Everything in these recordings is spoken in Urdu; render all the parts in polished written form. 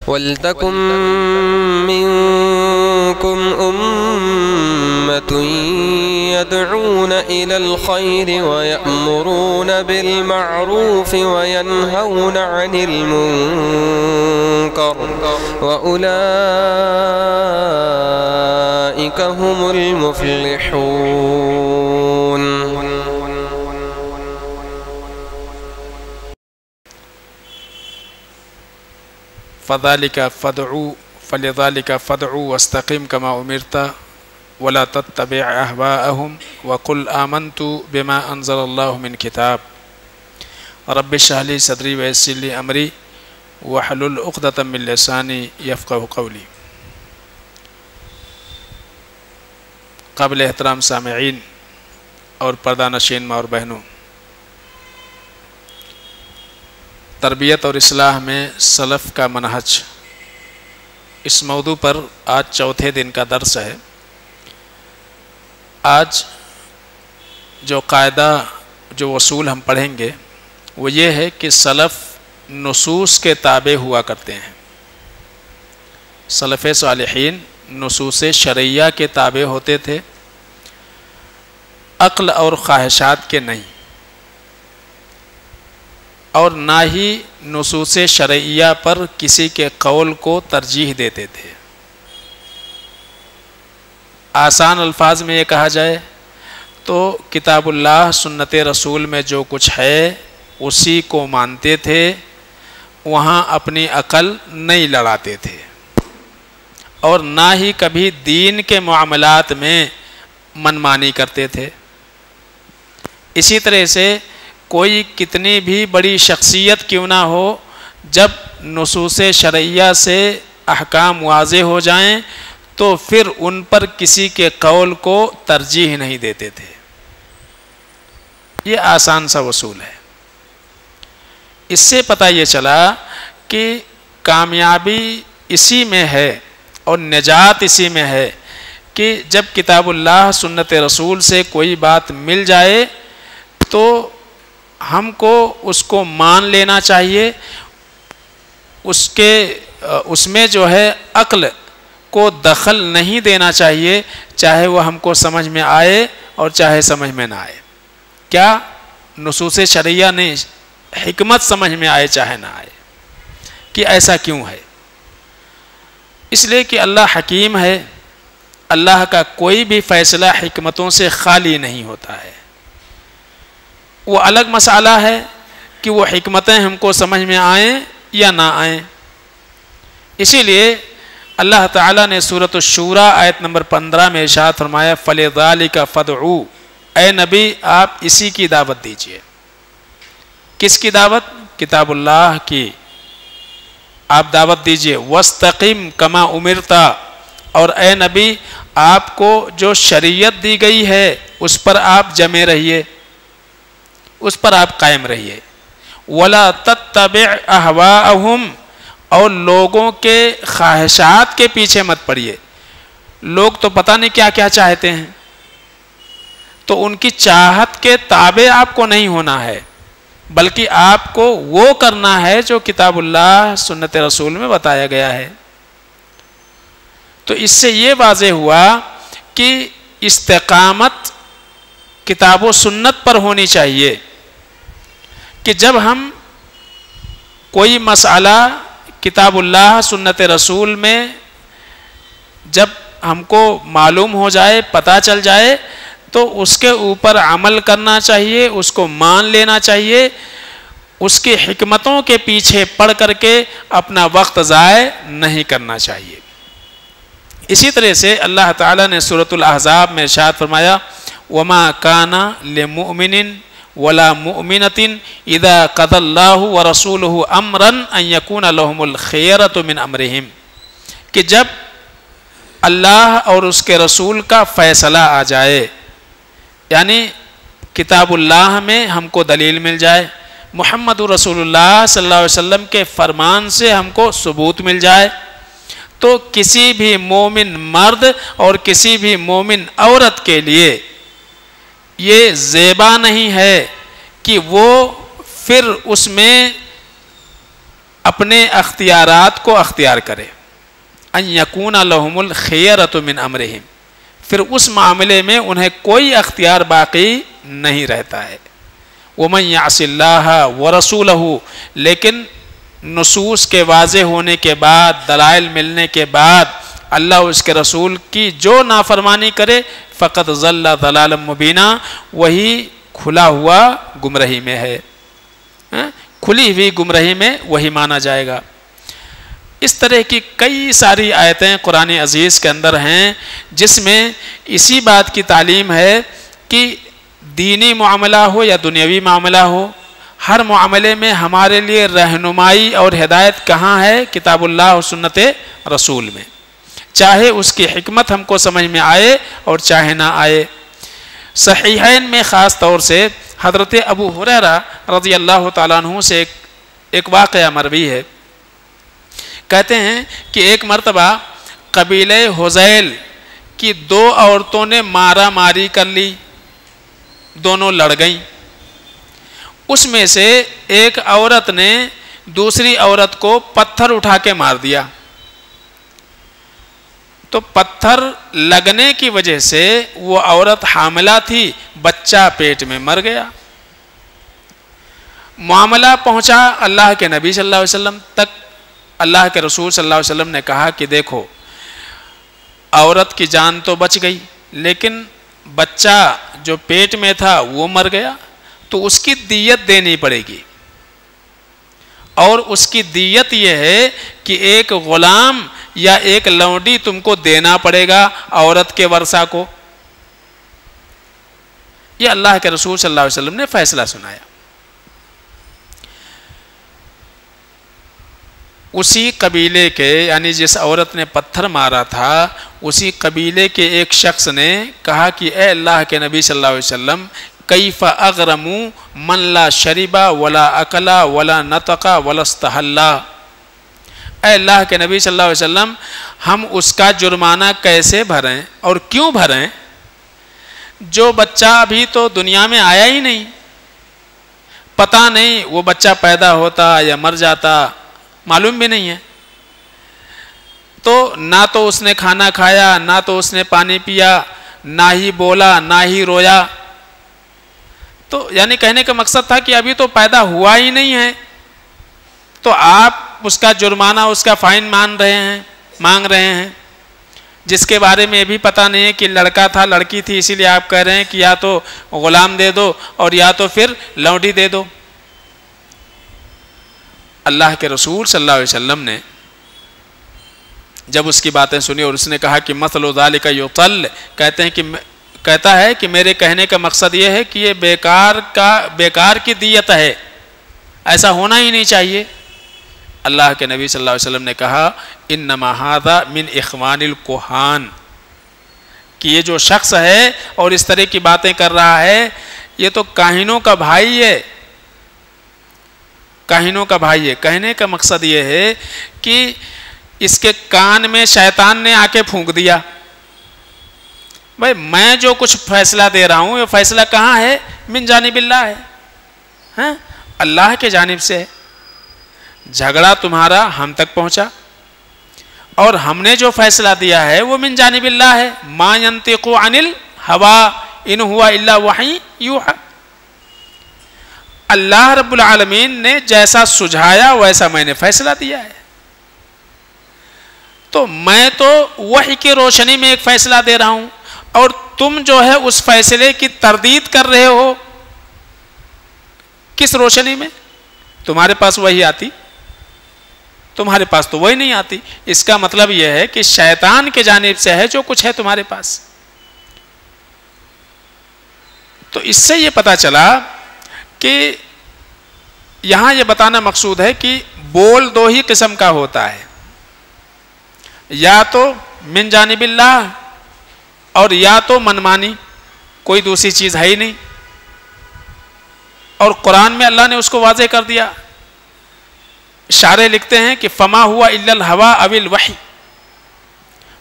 وَلْتَكُن مِّنكُمْ أُمَّةٌ يَدْعُونَ إِلَى الْخَيْرِ وَيَأْمُرُونَ بِالْمَعْرُوفِ وَيَنْهَوْنَ عَنِ الْمُنكَرِ وَأُولَئِكَ هُمُ الْمُفْلِحُونَ. فَلِذَلِكَ فَادْعُ وَاسْتَقِمْ كَمَا أُمِرْتَ وَلَا تَتَّبِعْ أَهْوَاءَهُمْ وَقُلْ آمَنْتُ بِمَا أَنزَلَ اللَّهُ مِنْ كِتَابٍ رَبِّ اشْرَحْ لِي صَدْرِي وَيَسِّرْ لِي أَمْرِي وَاحْلُلْ عُقْدَةً مِّن لِّسَانِي يَفْقَهُوا قَوْلِي. قابل احترام سامعین اور پردہ نشین ماں اور بہنوں، تربیت اور اصلاح میں سلف کا منہج، اس موضوع پر آج چوتھے دن کا درس ہے. آج جو قاعدہ، جو اصول ہم پڑھیں گے وہ یہ ہے کہ سلف نصوص کے تابع ہوا کرتے ہیں. سلف صالحین نصوص شرعیہ کے تابع ہوتے تھے، عقل اور خواہشات کے نہیں، اور نہ ہی نصوص شرعیہ پر کسی کے قول کو ترجیح دیتے تھے. آسان الفاظ میں یہ کہا جائے تو کتاب اللہ سنت رسول میں جو کچھ ہے اسی کو مانتے تھے، وہاں اپنی عقل نہیں لڑاتے تھے، اور نہ ہی کبھی دین کے معاملات میں منمانی کرتے تھے. اسی طرح سے کوئی کتنی بھی بڑی شخصیت کیوں نہ ہو، جب نصوص شرعیہ سے احکام واضح ہو جائیں تو پھر ان پر کسی کے قول کو ترجیح نہیں دیتے تھے. یہ آسان سا اصول ہے. اس سے پتہ یہ چلا کہ کامیابی اسی میں ہے اور نجات اسی میں ہے کہ جب کتاب اللہ سنت رسول سے کوئی بات مل جائے تو ہم کو اس کو مان لینا چاہیے. اس میں جو ہے عقل کو دخل نہیں دینا چاہیے، چاہے وہ ہم کو سمجھ میں آئے اور چاہے سمجھ میں نہ آئے. کیا نصوص شرعیہ نے حکمت سمجھ میں آئے چاہے نہ آئے، کہ ایسا کیوں ہے؟ اس لیے کہ اللہ حکیم ہے. اللہ کا کوئی بھی فیصلہ حکمتوں سے خالی نہیں ہوتا ہے. وہ الگ مسئلہ ہے کہ وہ حکمتیں ہم کو سمجھ میں آئیں یا نہ آئیں. اسی لیے اللہ تعالیٰ نے سورۃ الشورى آیت نمبر 15 میں ارشاد فرمایا فَلِذَلِكَ فَادْعُوا، اے نبی آپ اسی کی دعوت دیجئے. کس کی دعوت؟ کتاب اللہ کی آپ دعوت دیجئے. وَاسْتَقِمْ كَمَا أُمِرْتَ، اور اے نبی آپ کو جو شریعت دی گئی ہے اس پر آپ جمے رہیے، اس پر آپ قائم رہیے. وَلَا تَتَّبِعْ أَهْوَاءَهُمْ، اور لوگوں کے خواہشات کے پیچھے مت پڑیے. لوگ تو پتہ نہیں کیا کیا چاہتے ہیں، تو ان کی چاہت کے تابع آپ کو نہیں ہونا ہے، بلکہ آپ کو وہ کرنا ہے جو کتاب اللہ سنت رسول میں بتایا گیا ہے. تو اس سے یہ واضح ہوا کہ استقامت کتاب و سنت پر ہونی چاہیے، کہ جب ہم کوئی مسئلہ کتاب اللہ سنت رسول میں جب ہم کو معلوم ہو جائے، پتہ چل جائے، تو اس کے اوپر عمل کرنا چاہیے، اس کو مان لینا چاہیے. اس کی حکمتوں کے پیچھے پڑھ کر کے اپنا وقت ضائع نہیں کرنا چاہیے. اسی طرح سے اللہ تعالیٰ نے سورۃ الاحزاب میں ارشاد فرمایا وَمَا كَانَ لِمُؤْمِنٍ وَلَا مُؤْمِنَةٍ إِذَا قَضَى اللَّهُ وَرَسُولُهُ أَمْرًا أَن يَكُونَ لَهُمُ الْخِيَرَةُ مِنْ أَمْرِهِمْ، کہ جب اللہ اور اس کے رسول کا فیصلہ آ جائے، یعنی کتاب اللہ میں ہم کو دلیل مل جائے، محمد رسول اللہ صلی اللہ علیہ وسلم کے فرمان سے ہم کو ثبوت مل جائے، تو کسی بھی مومن مرد اور کسی بھی مومن عورت کے لیے یہ زیبا نہیں ہے کہ وہ پھر اس میں اپنے اختیارات کو اختیار کرے، ان یکون لہم الخیرۃ من امرہم، پھر اس معاملے میں انہیں کوئی اختیار باقی نہیں رہتا ہے۔ ومن یعص اللہ ورسولہ، لیکن نصوص کے واضح ہونے کے بعد، دلائل ملنے کے بعد اللہ اس کے رسول کی جو نافرمانی کرے فقط ضل ضلالا مبینا، وہی کھلا ہوا گمراہی میں ہے، کھلی ہوئی گمراہی میں وہی مانا جائے گا۔ اس طرح کی کئی ساری آیتیں قرآن عزیز کے اندر ہیں جس میں اسی بات کی تعلیم ہے کہ دینی معاملہ ہو یا دنیاوی معاملہ ہو، ہر معاملے میں ہمارے لیے رہنمائی اور ہدایت کہاں ہے؟ کتاب اللہ اور سنت رسول میں، چاہے اس کی حکمت ہم کو سمجھ میں آئے اور چاہے نہ آئے۔ صحیحین میں خاص طور سے حضرت ابو ہریرہ رضی اللہ تعالیٰ عنہ سے ایک واقعہ مروی ہے، کہتے ہیں کہ ایک مرتبہ قبیلہ حذیل کی 2 عورتوں نے مارا ماری کر لی، دونوں لڑ گئیں۔ اس میں سے ایک عورت نے دوسری عورت کو پتھر اٹھا کے مار دیا، تو پتھر لگنے کی وجہ سے وہ عورت حاملہ تھی، بچہ پیٹ میں مر گیا۔ معاملہ پہنچا اللہ کے نبی صلی اللہ علیہ وسلم تک۔ اللہ کے رسول صلی اللہ علیہ وسلم نے کہا کہ دیکھو، عورت کی جان تو بچ گئی لیکن بچہ جو پیٹ میں تھا وہ مر گیا، تو اس کی دیت دینی پڑے گی، اور اس کی دیت یہ ہے کہ ایک غلام یا ایک لونڈی تم کو دینا پڑے گا عورت کے ورثہ کو۔ یہ اللہ کے رسول صلی اللہ علیہ وسلم نے فیصلہ سنایا۔ اسی قبیلے کے، یعنی جس عورت نے پتھر مارا تھا، اسی قبیلے کے ایک شخص نے کہا کہ اے اللہ کے نبی صلی اللہ علیہ وسلم، کیف اغرم من لا شربا ولا اکلا ولا نطقا ولا استحلا، اے اللہ کے نبی صلی اللہ علیہ وسلم، ہم اس کا جرمانہ کیسے بھریں اور کیوں بھریں جو بچہ ابھی تو دنیا میں آیا ہی نہیں، پتہ نہیں وہ بچہ پیدا ہوتا یا مر جاتا، معلوم بھی نہیں ہے، تو نہ تو اس نے کھانا کھایا، نہ تو اس نے پانی پیا، نہ ہی بولا، نہ ہی رویا۔ تو یعنی کہنے کا مقصد تھا کہ ابھی تو پیدا ہوا ہی نہیں ہے، تو آپ اس کا جرمانہ، اس کا فائن مانگ رہے ہیں، جس کے بارے میں بھی پتہ نہیں ہے کہ لڑکا تھا لڑکی تھی، اسی لیے آپ کہہ رہے ہیں کہ یا تو غلام دے دو اور یا تو پھر لونڈی دے دو۔ اللہ کے رسول صلی اللہ علیہ وسلم نے جب اس کی باتیں سنی اور اس نے کہا کہ مثل ذالک یطل، کہتا ہے کہ میرے کہنے کا مقصد یہ ہے کہ یہ بیکار کی دیت ہے، ایسا ہونا ہی نہیں چاہیے۔ اللہ کے نبی صلی اللہ علیہ وسلم نے کہا انما ھذا من اخوان الکہان، کہ یہ جو شخص ہے اور اس طرح کی باتیں کر رہا ہے یہ تو کاہنوں کا بھائی ہے، کاہنوں کا بھائی ہے۔ کہنے کا مقصد یہ ہے کہ اس کے کان میں شیطان نے آ کے پھونک دیا، بھائی میں جو کچھ فیصلہ دے رہا ہوں یہ فیصلہ کہاں ہے؟ من جانب اللہ ہے، ہاں اللہ کے جانب سے ہے۔ جھگڑا تمہارا ہم تک پہنچا اور ہم نے جو فیصلہ دیا ہے وہ من جانب اللہ ہے۔ ما ينطق عن الهوى ان هو الا وحی یوحی، اللہ رب العالمین نے جیسا سجھایا ویسا میں نے فیصلہ دیا ہے، تو میں تو وحی کی روشنی میں ایک فیصلہ دے رہا ہوں، اور تم جو ہے اس فیصلے کی تردید کر رہے ہو، کس روشنی میں؟ تمہارے پاس وہی آتی، تمہارے پاس تو وہی نہیں آتی۔ اس کا مطلب یہ ہے کہ شیطان کے جانب سے ہے جو کچھ ہے تمہارے پاس۔ تو اس سے یہ پتا چلا کہ یہاں یہ بتانا مقصود ہے کہ بول دو ہی قسم کا ہوتا ہے، یا تو من جانب اللہ اور یا تو منمانی، کوئی دوسری چیز ہے ہی نہیں۔ اور قرآن میں اللہ نے اس کو واضح کر دیا۔ شارح لکھتے ہیں کہ فما ہوا الا الہوی او الوحی،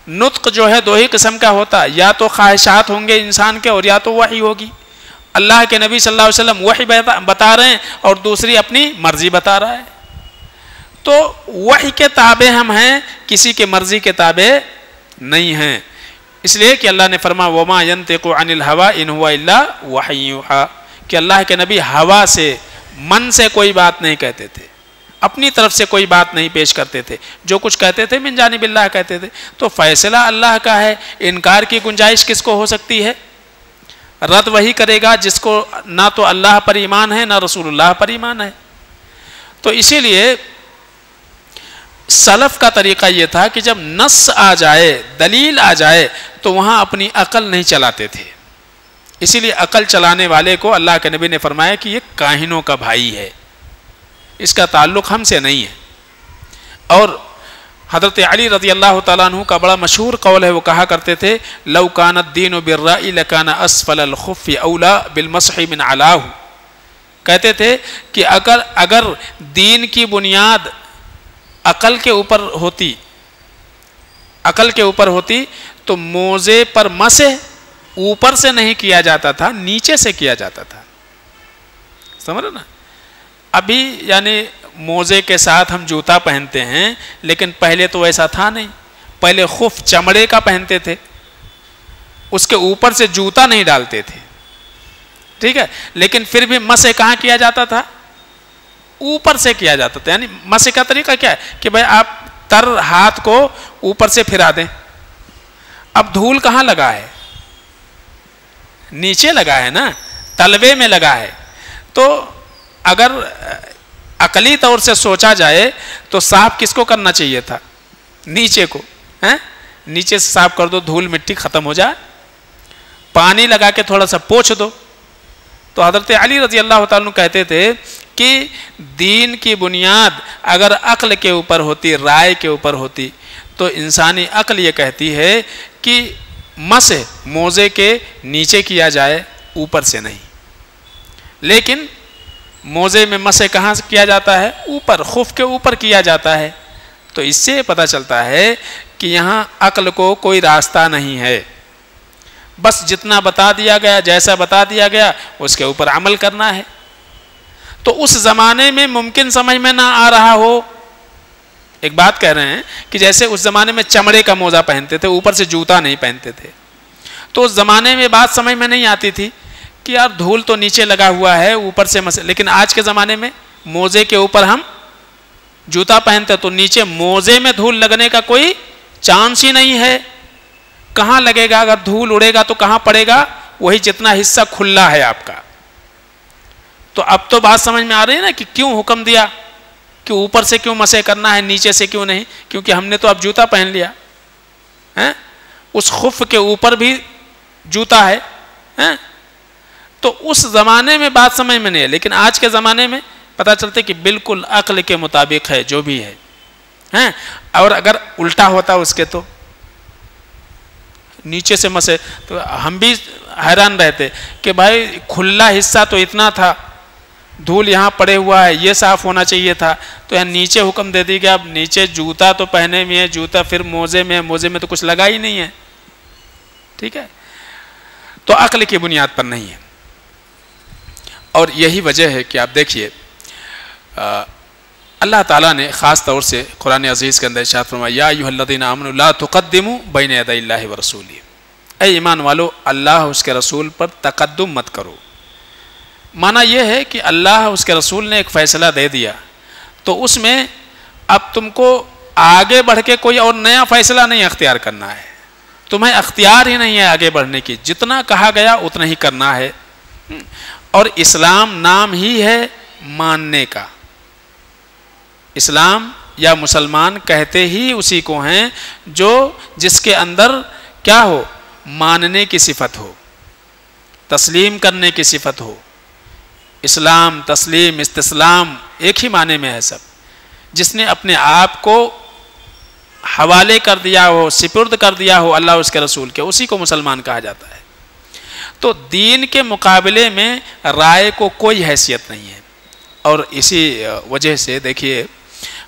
نطق جو ہے 2 ہی قسم کا ہوتا ہے، یا تو خواہشات ہوں گے انسان کے اور یا تو وحی ہوگی۔ اللہ کے نبی صلی اللہ علیہ وسلم وحی بتا رہے ہیں اور دوسری اپنی مرضی بتا رہا ہے، تو وحی کے تابع ہم ہیں، کسی کے مرضی کے تابع نہیں ہیں، اس لیے کہ اللہ نے فرمایا وما ينطق عن الهوى ان هو الا وحی یوحى، کہ اللہ کے نبی ہوا سے، من سے کوئی بات نہیں کہتے تھے، اپنی طرف سے کوئی بات نہیں پیش کرتے تھے، جو کچھ کہتے تھے من جانب اللہ کہتے تھے۔ تو فیصلہ اللہ کا ہے، انکار کی گنجائش کس کو ہو سکتی ہے؟ رد وہی کرے گا جس کو نہ تو اللہ پر ایمان ہے نہ رسول اللہ پر ایمان ہے۔ تو اسی لیے سلف کا طریقہ یہ تھا کہ جب نص آ جائے، دلیل آ جائے، تو وہاں اپنی عقل نہیں چلاتے تھے۔ اسی لیے عقل چلانے والے کو اللہ کے نبی نے فرمایا کہ یہ کاہنوں کا بھائی ہے، اس کا تعلق ہم سے نہیں ہے۔ اور حضرت علی رضی اللہ تعالیٰ عنہ کا بڑا مشہور قول ہے، وہ کہا کرتے تھے لو کان الدین بالرأی لکان اسفل الخف اولا بالمسح من علاہ، کہتے تھے کہ اگر دین کی بنیاد عقل کے اوپر ہوتی تو موزے پر مسح اوپر سے نہیں کیا جاتا تھا، نیچے سے کیا جاتا تھا، سمجھ رہے نا؟ ابھی یعنی موزے کے ساتھ ہم جوتا پہنتے ہیں، لیکن پہلے تو ایسا تھا نہیں، پہلے خف چمڑے کا پہنتے تھے، اس کے اوپر سے جوتا نہیں ڈالتے تھے، ٹھیک ہے، لیکن پھر بھی مسح کہاں کیا جاتا تھا؟ اوپر سے کیا جاتا تھا۔ یعنی مسح کا طریقہ کیا ہے کہ بھائی آپ تر ہاتھ کو اوپر سے پھرا دیں، اب دھول کہاں لگا ہے؟ نیچے لگا ہے نا، تلوے میں لگا ہے۔ تو اگر عقلی طور سے سوچا جائے تو صاف کس کو کرنا چاہیے تھا؟ نیچے کو، نیچے سے صاف کر دو، دھول مٹی ختم ہو جائے، پانی لگا کے تھوڑا سا پوچھ دو۔ تو حضرت علی رضی اللہ تعالیٰ عنہ کہتے تھے کہ دین کی بنیاد اگر عقل کے اوپر ہوتی، رائے کے اوپر ہوتی، تو انسانی عقل یہ کہتی ہے کہ مسح موزے کے نیچے کیا جائے، اوپر سے نہیں۔ لیکن موزے میں مسح کہاں سے کیا جاتا ہے؟ اوپر، خف کے اوپر کیا جاتا ہے۔ تو اس سے پتہ چلتا ہے کہ یہاں عقل کو کوئی راستہ نہیں ہے، بس جتنا بتا دیا گیا، جیسا بتا دیا گیا اس کے اوپر عمل کرنا ہے۔ تو اس زمانے میں ممکن سمجھ میں نہ آ رہا ہو، ایک بات کہہ رہے ہیں کہ جیسے اس زمانے میں چمڑے کا موزہ پہنتے تھے، اوپر سے جوتا نہیں پہنتے تھے، تو اس زمانے میں بات سمجھ میں نہیں آتی تھی کہ یار دھول تو نیچے لگا ہوا ہے، اوپر سے لیکن آج کے زمانے میں موزے کے اوپر ہم جوتا پہنتے تو نیچے موزے میں دھول لگنے کا کوئی چانس ہی نہیں ہے۔ کہاں لگے گا؟ اگر دھول اڑے گا تو کہاں پڑے گا؟ وہی جتنا حصہ کھلا ہے آپ کا۔ تو اب تو بات سمجھ میں آ رہی ہے نا کہ کیوں حکم دیا کہ اوپر سے کیوں مسح کرنا ہے، نیچے سے کیوں نہیں؟ کیونکہ ہم نے تو اب جوتا پہن لیا، اس خف کے اوپر بھی جوتا ہے، تو اس زمانے میں بات سمجھ میں نہیں ہے، لیکن آج کے زمانے میں پتہ چلتے کہ بالکل عقل کے مطابق ہے جو بھی ہے۔ اور اگر الٹا ہوتا اس کے تو نیچے سے مسح، تو ہم بھی حیران رہتے کہ بھائی کھلا حصہ تو اتنا تھا، دھول یہاں پڑے ہوا ہے، یہ صاف ہونا چاہیے تھا، تو یہاں نیچے حکم دے دی کہ اب نیچے جوتا تو پہنے میں ہے، جوتا پھر موزے میں ہے، موزے میں تو کچھ لگا ہی نہیں ہے، ٹھیک ہے؟ تو عقل کی بنیاد پر نہیں ہے۔ اور یہی وجہ ہے کہ آپ دیکھیے اللہ تعالیٰ نے خاص طور سے قرآن عزیز کے اندر ارشاد فرمایا یا ایھا الذین آمنوا لا تقدموا بین یدی اللہ ورسولہ، اے ایمان والو اللہ اس کے رسول پر تقدم مت کرو۔ معنی یہ ہے کہ اللہ اس کے رسول نے ایک فیصلہ دے دیا، تو اس میں اب تم کو آگے بڑھ کے کوئی اور نیا فیصلہ نہیں اختیار کرنا ہے، تمہیں اختیار ہی نہیں ہے آگے بڑھنے کی، جتنا کہا گیا اتنا ہی کرنا ہے۔ اور اسلام نام ہی ہے ماننے کا، اسلام یا مسلمان کہتے ہی اسی کو ہیں جو جس کے اندر کیا ہو؟ ماننے کی صفت ہو، تسلیم کرنے کی صفت ہو۔ اسلام، تسلیم، استسلام ایک ہی معنی میں ہے سب۔ جس نے اپنے آپ کو حوالے کر دیا ہو، سپرد کر دیا ہو اللہ اس کے رسول کے، اسی کو مسلمان کہا جاتا ہے۔ تو دین کے مقابلے میں رائے کو کوئی حیثیت نہیں ہے۔ اور اسی وجہ سے دیکھیے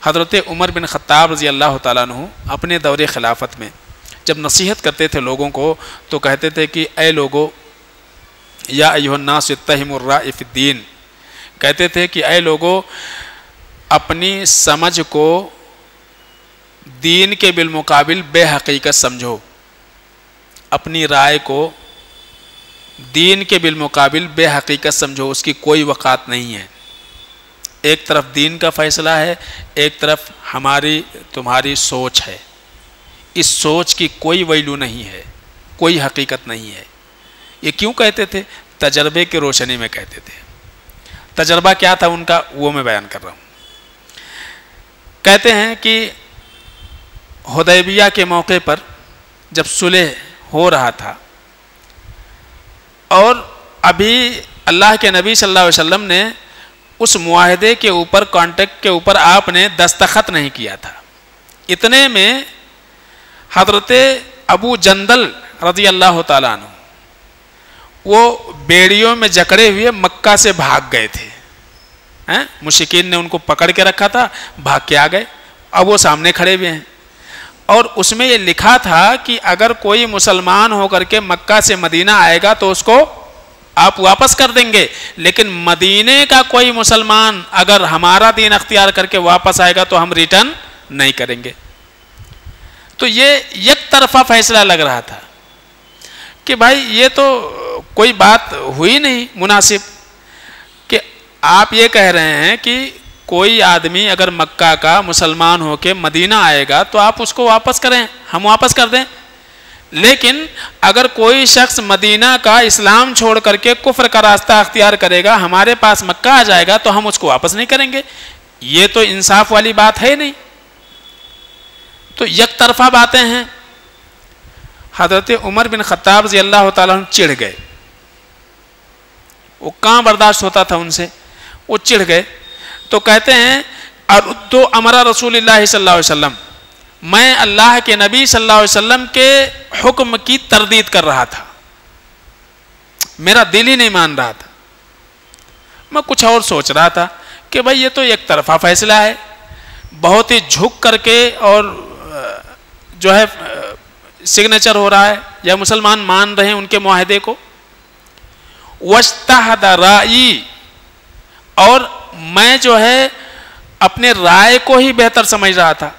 حضرت عمر بن خطاب رضی اللہ تعالیٰ عنہ اپنے دور خلافت میں جب نصیحت کرتے تھے لوگوں کو تو کہتے تھے کہ اے لوگو یا ایھا الناس اتہموا الرائے فی الدین، کہتے تھے کہ اے لوگو اپنی سمجھ کو دین کے بالمقابل بے حقیقت سمجھو، اپنی رائے کو دین کے بالمقابل بے حقیقت سمجھو، اس کی کوئی وقعت نہیں ہے۔ ایک طرف دین کا فیصلہ ہے، ایک طرف ہماری تمہاری سوچ ہے، اس سوچ کی کوئی ویلو نہیں ہے، کوئی حقیقت نہیں ہے۔ یہ کیوں کہتے تھے؟ تجربے کی روشنی میں کہتے تھے۔ تجربہ کیا تھا ان کا، وہ میں بیان کر رہا ہوں۔ کہتے ہیں کہ حدیبیہ کے موقع پر جب صلح ہو رہا تھا اور ابھی اللہ کے نبی صلی اللہ علیہ وسلم نے اس معاہدے کے اوپر، کانٹیکٹ کے اوپر آپ نے دستخط نہیں کیا تھا، اتنے میں حضرت ابو جندل رضی اللہ تعالیٰ عنہ وہ بیڑیوں میں جکڑے ہوئے مکہ سے بھاگ گئے تھے۔ مشرکین نے ان کو پکڑ کے رکھا تھا، بھاگ کے آ گئے، اب وہ سامنے کھڑے ہوئے ہیں، اور اس میں یہ لکھا تھا کہ اگر کوئی مسلمان ہو کر کے مکہ سے مدینہ آئے گا تو اس کو آپ واپس کر دیں گے، لیکن مدینے کا کوئی مسلمان اگر ہمارا دین اختیار کر کے واپس آئے گا تو ہم ریٹرن نہیں کریں گے۔ تو یہ یک طرفہ فیصلہ لگ رہا تھا کہ بھائی یہ تو کوئی بات ہوئی نہیں مناسب، کہ آپ یہ کہہ رہے ہیں کہ کوئی آدمی اگر مکہ کا مسلمان ہو کے مدینہ آئے گا تو آپ اس کو واپس کریں، ہم واپس کر دیں، لیکن اگر کوئی شخص مدینہ کا اسلام چھوڑ کر کے کفر کا راستہ اختیار کرے گا، ہمارے پاس مکہ آ جائے گا تو ہم اس کو واپس نہیں کریں گے، یہ تو انصاف والی بات ہے نہیں۔ تو یک طرفہ باتیں ہیں۔ حضرت عمر بن خطاب رضی اللہ تعالیٰ عنہ چڑھ گئے، وہ کہاں برداشت ہوتا تھا ان سے، وہ چڑھ گئے، تو کہتے ہیں اردو امر رسول اللہ صلی اللہ علیہ وسلم، میں اللہ کے نبی صلی اللہ علیہ وسلم کے حکم کی تردید کر رہا تھا، میرا دل ہی نہیں مان رہا تھا، میں کچھ اور سوچ رہا تھا کہ بھائی یہ تو ایک طرفہ فیصلہ ہے، بہت ہی جھک کر کے اور جو ہے سگنیچر ہو رہا ہے، یا مسلمان مان رہے ہیں ان کے معاہدے کو۔ وَاجْتَهَدَ رَائِي، اور میں جو ہے اپنے رائے کو ہی بہتر سمجھ رہا تھا،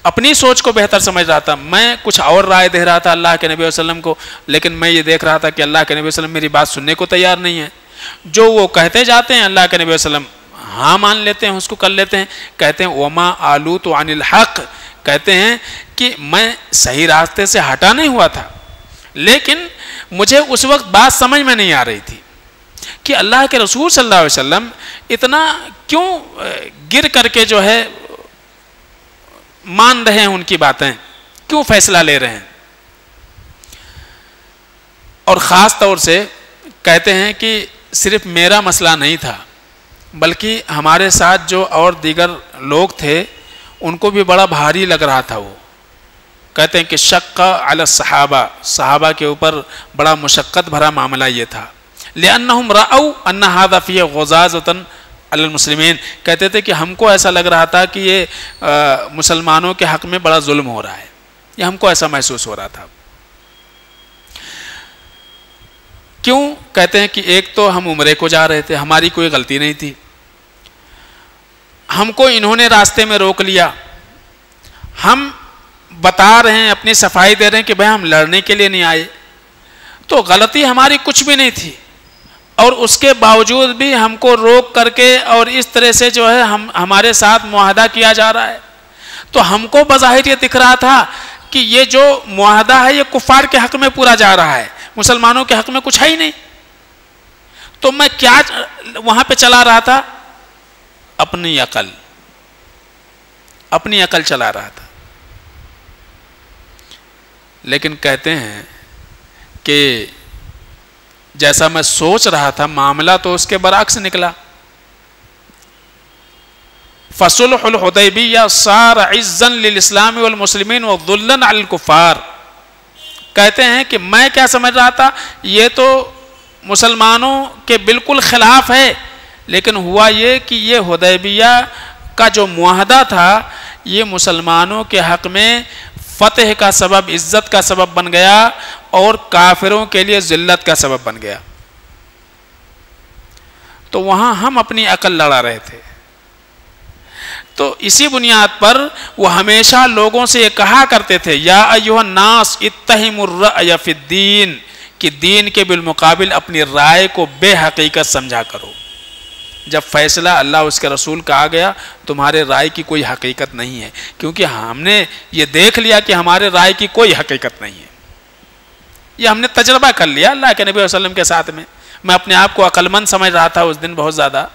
اپنی سوچ کو بہتر سمجھ رہا تھا، میں کچھ اور رائے دے رہا تھا اللہ کے نبی صلی اللہ علیہ وسلم کو، لیکن میں یہ دیکھ رہا تھا کہ اللہ کے نبی صلی اللہ علیہ وسلم میری بات سننے کو تیار نہیں ہے، جو وہ کہتے جاتے ہیں اللہ کے نبی صلی اللہ علیہ وسلم ہاں مان لیتے ہیں، اس کو کر لیتے ہیں۔ کہتے ہیں وَمَا آلُوتُ عَنِ الْحَقِّ، کہتے ہیں کہ میں صحیح راستے سے ہٹا نہیں ہوا تھا، لیکن مجھے اس وقت بات سمجھ میں نہیں آ رہی تھی کہ اللہ کے رسول صلی اللہ علیہ وسلم اتنا کیوں گر کر کے جو ہے مان رہے ہیں ان کی باتیں، کیوں فیصلہ لے رہے ہیں۔ اور خاص طور سے کہتے ہیں کہ صرف میرا مسئلہ نہیں تھا، بلکہ ہمارے ساتھ جو اور دیگر لوگ تھے ان کو بھی بڑا بھاری لگ رہا تھا۔ وہ کہتے ہیں کہ شق علی الصحابہ، صحابہ کے اوپر بڑا مشقت بھرا معاملہ یہ تھا، لأنہم رأوا ان هذا فیہ غضاضۃ علی المسلمین، کہتے تھے کہ ہم کو ایسا لگ رہا تھا کہ یہ مسلمانوں کے حق میں بڑا ظلم ہو رہا ہے، یہ ہم کو ایسا محسوس ہو رہا تھا۔ کیوں؟ کہتے ہیں کہ ایک تو ہم عمرے کو جا رہے تھے، ہماری کوئی غلطی نہیں تھی، ہم کو انہوں نے راستے میں روک لیا، ہم بتا رہے ہیں، اپنی صفائی دے رہے ہیں کہ بھائی ہم لڑنے کے لیے نہیں آئے، تو غلطی ہماری کچھ بھی نہیں تھی، اور اس کے باوجود بھی ہم کو روک کر کے اور اس طرح سے جو ہے ہمارے ساتھ معاہدہ کیا جا رہا ہے، تو ہم کو بظاہر یہ دکھ رہا تھا کہ یہ جو معاہدہ ہے یہ کفار کے حق میں پورا جا رہا ہے، مسلمانوں کے حق میں کچھ ہے ہی نہیں۔ تو میں کیا وہاں پہ چلا رہا تھا؟ اپنی عقل چلا رہا تھا۔ لیکن کہتے ہیں کہ جیسا میں سوچ رہا تھا معاملہ تو اس کے برعکس نکلا۔ فصلح الحدیبیہ صار عزا للاسلام والمسلمین وذلا علی الکفار، کہتے ہیں کہ میں کیا سمجھ رہا تھا یہ تو مسلمانوں کے بالکل خلاف ہے، لیکن ہوا یہ کہ یہ حدیبیہ کا جو معاہدہ تھا یہ مسلمانوں کے حق میں فتح کا سبب، عزت کا سبب بن گیا اور کافروں کے لیے ذلت کا سبب بن گیا۔ تو وہاں ہم اپنی عقل لڑا رہے تھے، تو اسی بنیاد پر وہ ہمیشہ لوگوں سے یہ کہا کرتے تھے یا ایھا الناس اتہموا الرأی فی الدین، کہ دین کے بالمقابل اپنی رائے کو بے حقیقت سمجھا کرو۔ جب فیصلہ اللہ اس کے رسول کا آ گیا تمہارے رائے کی کوئی حقیقت نہیں ہے، کیونکہ ہم نے یہ دیکھ لیا کہ ہمارے رائے کی کوئی حقیقت نہیں ہے، یہ ہم نے تجربہ کر لیا اللہ کے نبی صلی اللہ علیہ وسلم کے ساتھ میں اپنے آپ کو عقل مند سمجھ رہا تھا اس دن بہت زیادہ،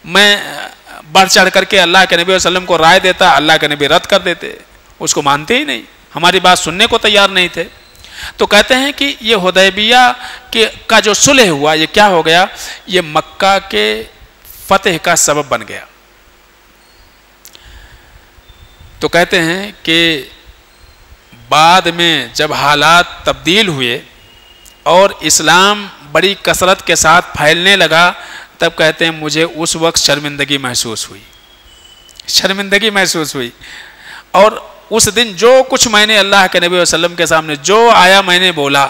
میں بڑھ چڑھ کر کے اللہ کے نبی صلی اللہ علیہ وسلم کو رائے دیتا، اللہ کے نبی رد کر دیتے، اس کو مانتے ہی نہیں، ہماری بات سننے کو تیار نہیں تھے۔ تو کہتے ہیں کہ یہ حدیبیہ کا جو صلح ہوا یہ کیا ہو گیا، یہ مکہ کے فتح کا سبب بن گیا۔ تو کہتے ہیں کہ بعد میں جب حالات تبدیل ہوئے اور اسلام بڑی کثرت کے ساتھ پھیلنے لگا، تب کہتے ہیں مجھے اس وقت شرمندگی محسوس ہوئی، اور اس دن جو کچھ میں نے اللہ کے نبی صلی اللہ علیہ وسلم کے سامنے جو آیا میں نے بولا،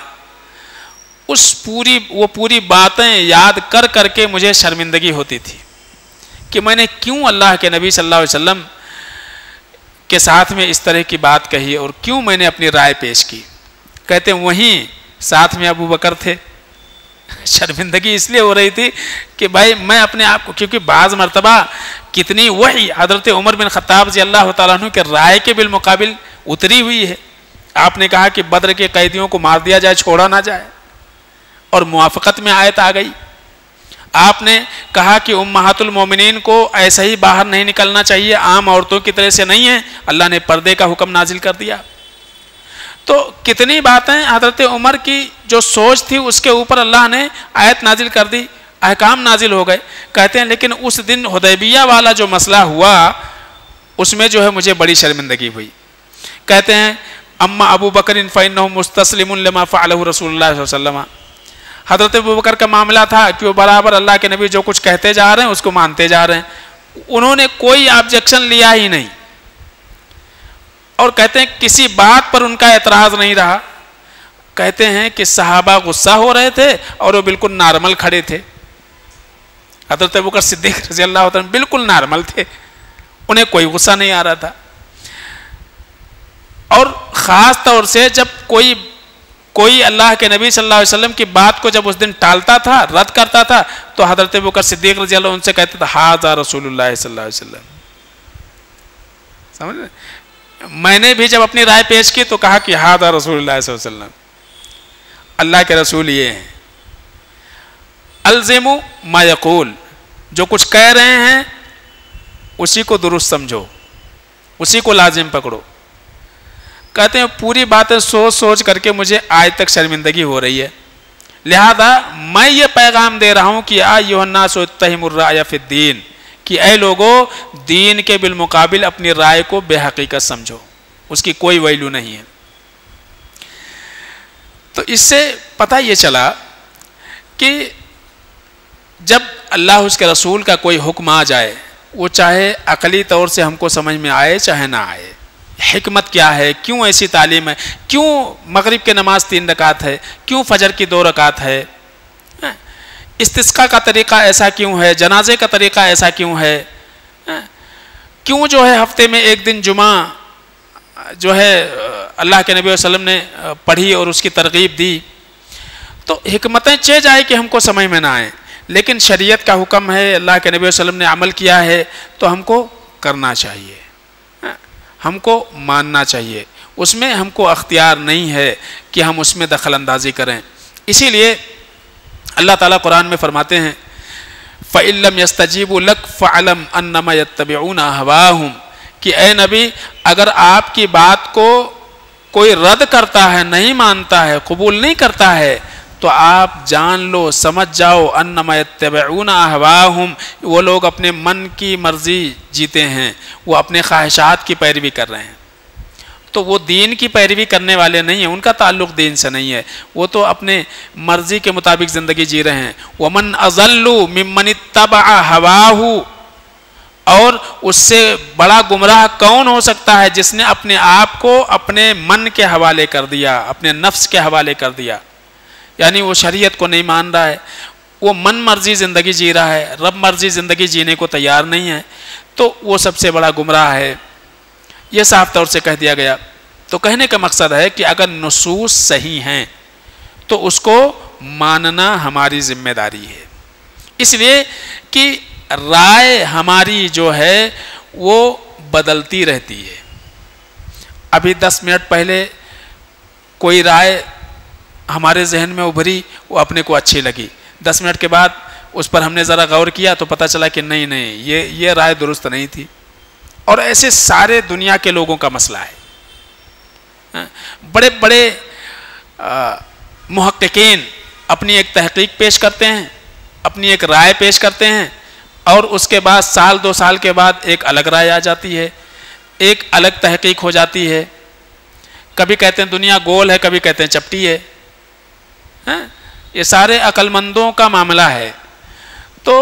وہ پوری باتیں یاد کر کر کے مجھے شرمندگی ہوتی تھی کہ میں نے کیوں اللہ کے نبی صلی اللہ علیہ وسلم کے ساتھ میں اس طرح کی بات کہی اور کیوں میں نے اپنی رائے پیش کی۔ کہتے ہیں وہیں ساتھ میں ابو بکر تھے، شرمندگی اس لیے ہو رہی تھی کہ بھائی میں اپنے آپ کو، کیونکہ بعض مرتبہ کتنی وحی حضرت عمر بن خطاب رضی اللہ تعالیٰ عنہ کے رائے کے بالمقابل اتری ہوئی ہے۔ آپ نے کہا کہ بدر کے قیدیوں کو مار دیا جائے، چھوڑا نہ جائے، اور موافقت میں آیت آ گئی۔ آپ نے کہا کہ امہات المومنین کو ایسے ہی باہر نہیں نکلنا چاہیے، عام عورتوں کی طرح سے نہیں ہے، اللہ نے پردے کا حکم نازل کر دیا۔ تو کتنی باتیں حضرت عمر کی جو سوچ تھی اس کے اوپر اللہ نے آیت نازل کر دی، احکام نازل ہو گئے۔ کہتے ہیں لیکن اس دن حدیبیہ والا جو مسئلہ ہوا اس میں جو ہے مجھے بڑی شرمندگی ہوئی۔ کہتے ہیں اما ابو بکر فإنه مستسلم لما فعله رسول اللہ صلی اللہ علیہ وسلم، حضرت ابو بکر کا معاملہ تھا کہ وہ برابر اللہ کے نبی جو کچھ کہتے جا رہے ہیں اس کو مانتے جا رہے ہیں، انہوں نے کوئی آبجیکشن لیا ہی نہیں، اور کہتے ہیں کسی بات پر ان کا اعتراض نہیں رہا۔ کہتے ہیں کہ صحابہ غصہ ہو رہے تھے اور وہ بالکل نارمل کھڑے تھے، حضرت ابوبکر صدیق رضی اللہ عنہ بالکل نارمل تھے، انہیں کوئی غصہ نہیں آ رہا تھا۔ اور خاص طور سے جب کوئی اللہ کے نبی صلی اللہ علیہ وسلم کی بات کو جب اس دن ٹالتا تھا، رد کرتا تھا، تو حضرت ابوبکر صدیق رضی اللہ عنہ ان سے کہتے تھے ھذا رسول اللہ صلی اللہ علیہ وسلم۔ سمجھ رہے؟ میں نے بھی جب اپنی رائے پیش کی تو کہا کہ ھذا رسول اللہ صلی اللہ علیہ وسلم، اللہ کے رسول یہ ہیں۔ الزموا ما یقول، جو کچھ کہہ رہے ہیں اسی کو درست سمجھو، اسی کو لازم پکڑو۔ کہتے ہیں پوری باتیں سوچ سوچ کر کے مجھے آج تک شرمندگی ہو رہی ہے، لہذا میں یہ پیغام دے رہا ہوں کہ ایھا الناس اتہموا الرأی فی الدین، کہ اے لوگو دین کے بالمقابل اپنی رائے کو بے حقیقت سمجھو، اس کی کوئی ویلیو نہیں ہے۔ تو اس سے پتہ یہ چلا کہ جب اللہ اس کے رسول کا کوئی حکم آ جائے، وہ چاہے عقلی طور سے ہم کو سمجھ میں آئے چاہے نہ آئے، حکمت کیا ہے، کیوں ایسی تعلیم ہے، کیوں مغرب کی نماز 3 رکعت ہے، کیوں فجر کی 2 رکعت ہے، استسقاء کا طریقہ ایسا کیوں ہے، جنازے کا طریقہ ایسا کیوں ہے، کیوں جو ہے ہفتے میں 1 دن جمعہ جو ہے اللہ کے نبی صلی اللہ علیہ وسلم نے پڑھی اور اس کی ترغیب دی۔ تو حکمتیں چہ جائے کہ ہم کو سمجھ میں نہ آئیں، لیکن شریعت کا حکم ہے، اللہ کے نبی صلی اللہ علیہ وسلم نے عمل کیا ہے تو ہم کو کرنا چاہیے، ہم کو ماننا چاہیے، اس میں ہم کو اختیار نہیں ہے کہ ہم اس میں دخل اندازی کریں۔ اسی لیے اللہ تعالیٰ قرآن میں فرماتے ہیں فَإِن لَّمْ يَسْتَجِيبُوا لَكَ فَاعْلَمْ أَنَّمَا يَتَّبِعُونَ أَهْوَاءَهُمْ، کہ اے نبی اگر آپ کی بات کو کوئی رد کرتا ہے، نہیں مانتا ہے، قبول نہیں کرتا ہے، تو آپ جان لو، سمجھ جاؤ انما یتبعون اہواہم، وہ لوگ اپنے من کی مرضی جیتے ہیں، وہ اپنے خواہشات کی پیروی کر رہے ہیں۔ تو وہ دین کی پیروی کرنے والے نہیں ہیں، ان کا تعلق دین سے نہیں ہے، وہ تو اپنے مرضی کے مطابق زندگی جی رہے ہیں۔ ومن اضل ممن اتبع ہواہ، اور اس سے بڑا گمراہ کون ہو سکتا ہے جس نے اپنے آپ کو اپنے من کے حوالے کر دیا، اپنے نفس کے حوالے کر دیا، یعنی وہ شریعت کو نہیں مان رہا ہے، وہ من مرضی زندگی جی رہا ہے، رب مرضی زندگی جینے کو تیار نہیں ہے، تو وہ سب سے بڑا گمراہ ہے۔ یہ صاف طور سے کہہ دیا گیا۔ تو کہنے کا مقصد ہے کہ اگر نصوص صحیح ہیں تو اس کو ماننا ہماری ذمہ داری ہے، اس لیے کہ رائے ہماری جو ہے وہ بدلتی رہتی ہے۔ ابھی 10 منٹ پہلے کوئی رائے ہمارے ذہن میں ابھری، وہ اپنے کو اچھی لگی، 10 منٹ کے بعد اس پر ہم نے ذرا غور کیا تو پتہ چلا کہ نہیں یہ رائے درست نہیں تھی۔ اور ایسے سارے دنیا کے لوگوں کا مسئلہ ہے۔ بڑے بڑے محققین اپنی ایک تحقیق پیش کرتے ہیں، اپنی ایک رائے پیش کرتے ہیں، اور اس کے بعد سال 2 سال کے بعد ایک الگ رائے آ جاتی ہے، ایک الگ تحقیق ہو جاتی ہے۔ کبھی کہتے ہیں دنیا گول ہے، کبھی کہتے ہیں چپٹی ہے۔ یہ سارے عقل مندوں کا معاملہ ہے۔ تو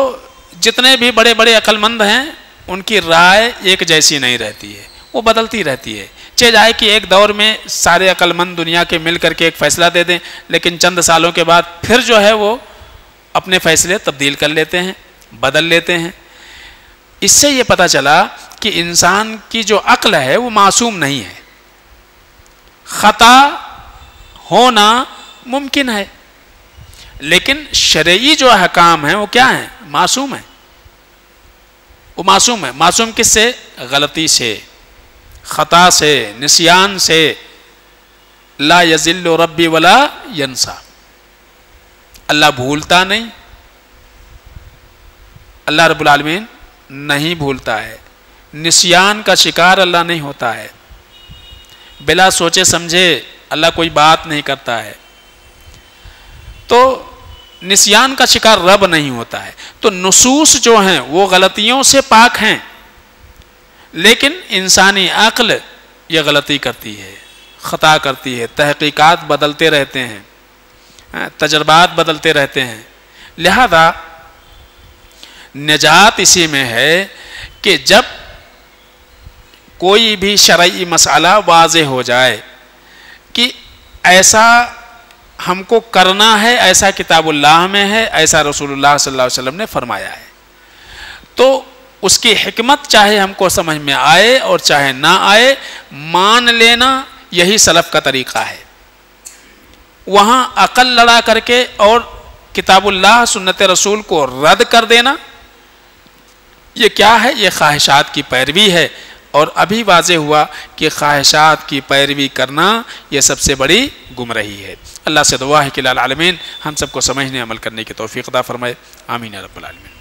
جتنے بھی بڑے بڑے عقل مند ہیں ان کی رائے ایک جیسی نہیں رہتی ہے، وہ بدلتی رہتی ہے۔ چاہے جائے کہ ایک دور میں سارے عقل مند دنیا کے مل کر کے ایک فیصلہ دے دیں، لیکن چند سالوں کے بعد پھر جو ہے وہ اپنے فیصلے تبدیل کر لیتے ہیں، بدل لیتے ہیں۔ اس سے یہ پتہ چلا کہ انسان کی جو عقل ہے وہ معصوم نہیں ہے، خطا ہونا ممکن ہے، لیکن شرعی جو احکام ہیں وہ کیا ہیں؟ معصوم ہیں۔ وہ معصوم ہے۔ معصوم کس سے؟ غلطی سے، خطا سے، نسیان سے۔ لا یضل ربی ولا ینسا، اللہ بھولتا نہیں، اللہ رب العالمین نہیں بھولتا ہے، نسیان کا شکار اللہ نہیں ہوتا ہے، بلا سوچے سمجھے اللہ کوئی بات نہیں کرتا ہے، تو نسیان کا شکار رب نہیں ہوتا ہے۔ تو نصوص جو ہیں وہ غلطیوں سے پاک ہیں، لیکن انسانی عقل یہ غلطی کرتی ہے، خطا کرتی ہے، تحقیقات بدلتے رہتے ہیں، تجربات بدلتے رہتے ہیں۔ لہذا نجات اسی میں ہے کہ جب کوئی بھی شرعی مسئلہ واضح ہو جائے کہ ایسا ہم کو کرنا ہے، ایسا کتاب اللہ میں ہے، ایسا رسول اللہ صلی اللہ علیہ وسلم نے فرمایا ہے، تو اس کی حکمت چاہے ہم کو سمجھ میں آئے اور چاہے نہ آئے، مان لینا یہی سلف کا طریقہ ہے۔ وہاں عقل لڑا کر کے اور کتاب اللہ سنت رسول کو رد کر دینا، یہ کیا ہے؟ یہ خواہشات کی پیروی ہے۔ اور ابھی واضح ہوا کہ خواہشات کی پیروی کرنا یہ سب سے بڑی گمراہی ہے۔ اللہ سے دعا ہے کہ العالمین ہم سب کو سمجھنے عمل کرنے کی توفیق عطا فرمائے، آمین یا رب العالمین۔